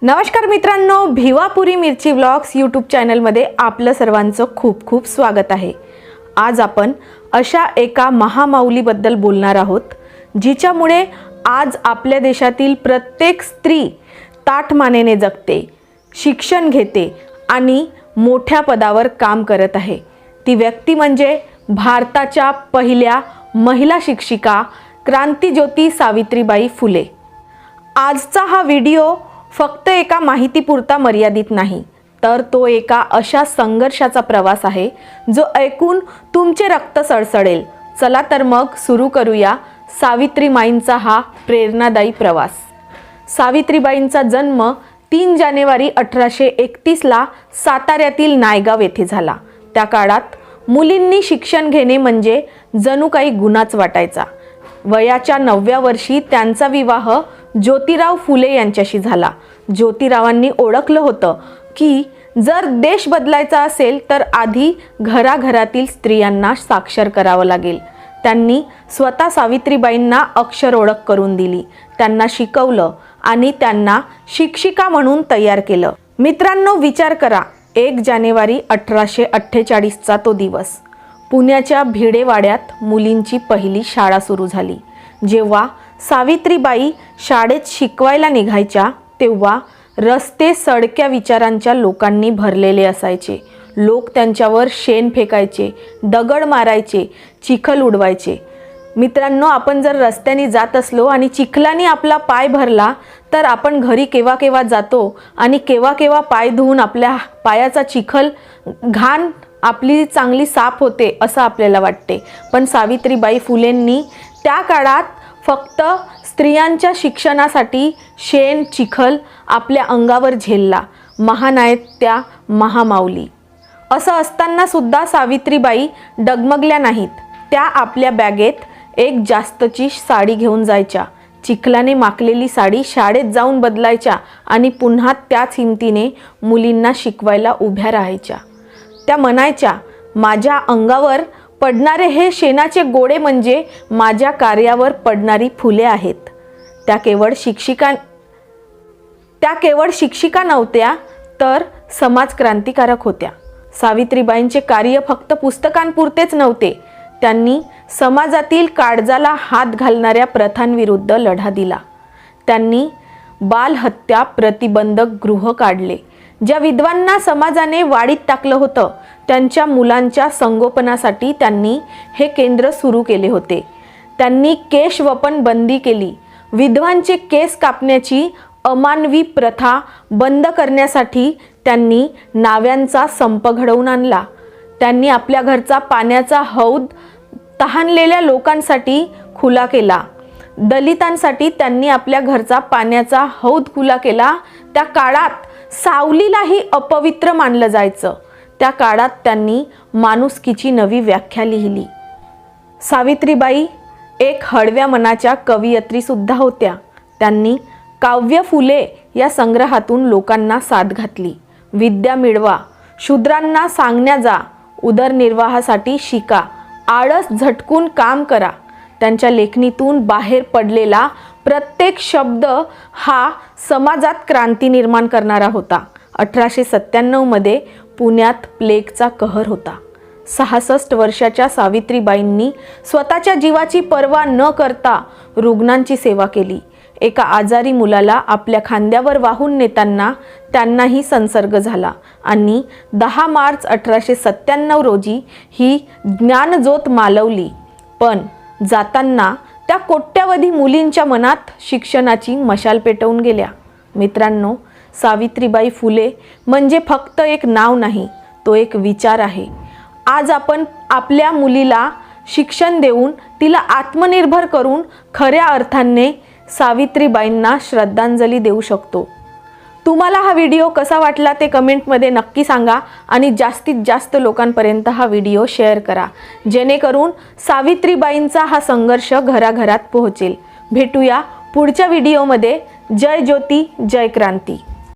नमस्कार मित्रांनो, भिवापुरी मिरची व्लॉग्स यूट्यूब चॅनलमध्ये आपलं सर्वांचं खूप खूप स्वागत आहे। आज आपण अशा एका महामाऊलीबद्दल बोलणार आहोत जिच्यामुळे आज आपल्या देशातील प्रत्येक स्त्री ताठमानेने जगते, शिक्षण घेते आणि मोठ्या पदावर काम करत आहे। ती व्यक्ती म्हणजे भारताच्या पहिल्या महिला शिक्षिका क्रांतिज्योती सावित्रीबाई फुले। आजचा हा व्हिडिओ फक्त एका माहितीपुरता मर्यादित नाही, तर तो एका अशा संघर्षाचा प्रवास आहे जो ऐकून तुमचे रक्त सळसळेल। चला तर मग सुरू करूया सावित्रीमाईंचा हा प्रेरणादायी प्रवास। सावित्रीबाईंचा जन्म 3 जानेवारी 1831ला साताऱ्यातील नायगाव येथे झाला। त्या काळात मुलींनी शिक्षण घेणे म्हणजे जणू काही गुन्हाच वाटायचा। वयाच्या 9व्या वर्षी त्यांचा विवाह ज्योतिराव फुले यांच्याशी झाला। ज्योतिरावांनी ओळखलं होतं की जर देश बदलायचा असेल तर आधी घराघरातील स्त्रियांना साक्षर करावं लागेल। त्यांनी स्वतः सावित्रीबाईंना अक्षर ओळख करून दिली, त्यांना शिकवलं आणि त्यांना शिक्षिका म्हणून तयार केलं। मित्रांनो, विचार करा, 1 जानेवारी 1848चा तो दिवस। पुण्याच्या भिडेवाड्यात मुलींची पहिली शाळा सुरू झाली। जेव्हा सावित्रीबाई शाळेत शिकवायला निघायच्या तेव्हा रस्ते सडक्या विचारांच्या लोकांनी भरलेले असायचे। लोक त्यांच्यावर शेण फेकायचे, दगड मारायचे, चिखल उडवायचे। मित्रांनो, आपण जर रस्त्याने जात असलो आणि चिखलाने आपला पाय भरला तर आपण घरी केव्हा केव्हा जातो आणि केव्हा केव्हा पाय धुवून आपल्या पायाचा चिखल घाण आपली चांगली साफ होते असं आपल्याला वाटते। पण सावित्रीबाई फुलेंनी त्या काळात फक्त स्त्रियांच्या शिक्षणासाठी शेण चिखल आपल्या अंगावर झेलला। महान आहेत त्या महामाऊली। असं असताना सुद्धा सावित्रीबाई डगमगल्या नाहीत। त्या आपल्या बॅगेत एक जास्तची साडी घेऊन जायच्या, चिखलाने माखलेली साडी शाळेत जाऊन बदलायच्या आणि पुन्हा त्याच हिमतीने मुलींना शिकवायला उभ्या राहायच्या। त्या म्हणायच्या, माझ्या अंगावर पडणारे हे शेणाचे गोळे म्हणजे माझ्या कार्यावर पडणारी फुले आहेत। त्या केवळ शिक्षिका नव्हत्या तर समाज क्रांतिकारक होत्या। सावित्रीबाईंचे कार्य फक्त पुस्तकांपुरतेच नव्हते, त्यांनी समाजातील काळजाला हात घालणाऱ्या प्रथांविरुद्ध लढा दिला। त्यांनी बालहत्या प्रतिबंधक गृह काढले। ज्या विधवांना समाजाने वाडीत टाकलं होतं त्यांच्या मुलांच्या संगोपनासाठी त्यांनी हे केंद्र सुरू केले होते। त्यांनी केशवपन बंदी केली। विधवांचे केस कापण्याची अमानवी प्रथा बंद करण्यासाठी त्यांनी नाव्यांचा संप घडवून आणला। त्यांनी आपल्या घरचा पाण्याचा हौद तहानलेल्या लोकांसाठी खुला केला। दलितांसाठी त्यांनी आपल्या घरचा पाण्याचा हौद खुला केला। त्या काळात सावलीलाही अपवित्र मानलं जायचं। त्या काळात त्यांनी माणुसकीची नवी व्याख्या लिहिली। सावित्रीबाई एक हळव्या मनाच्या कवयित्री सुद्धा होत्या। त्यांनी काव्य फुले या संग्रहातून लोकांना साद घातली। विद्या मिळवा, शूद्रांना सांगण्या जा, उदरनिर्वाहासाठी शिका, आळस झटकून काम करा। त्यांच्या लेखणीतून बाहेर पडलेला प्रत्येक शब्द हा समाजात क्रांती निर्माण करणारा होता। 1897 मध्ये पुण्यात प्लेगचा कहर होता। 66 वर्षाच्या सावित्रीबाईंनी स्वतःच्या जीवाची पर्वा न करता रुग्णांची सेवा केली। एका आजारी मुलाला आपल्या खांद्यावर वाहून नेताना त्यांनाही संसर्ग झाला आणि 10 मार्च 1897 रोजी ही ज्ञानज्योत मालवली। पण जाताना त्या कोट्यावधी मुलींच्या मनात शिक्षणाची मशाल पेटवून गेल्या। मित्रांनो, सावित्रीबाई फुले म्हणजे फक्त एक नाव नाही, तो एक विचार आहे। आज आपण आपल्या मुलीला शिक्षण देऊन तिला आत्मनिर्भर करून खऱ्या अर्थाने सावित्रीबाईंना श्रद्धांजली देऊ शकतो। तुम्हाला हा व्हिडिओ कसा वाटला ते कमेंटमध्ये नक्की सांगा आणि जास्तीत जास्त लोकांपर्यंत हा व्हिडिओ शेअर करा, जेणेकरून सावित्रीबाईंचा हा संघर्ष घराघरात पोहोचेल। भेटूया पुढच्या व्हिडिओमध्ये। जय ज्योती, जय क्रांती।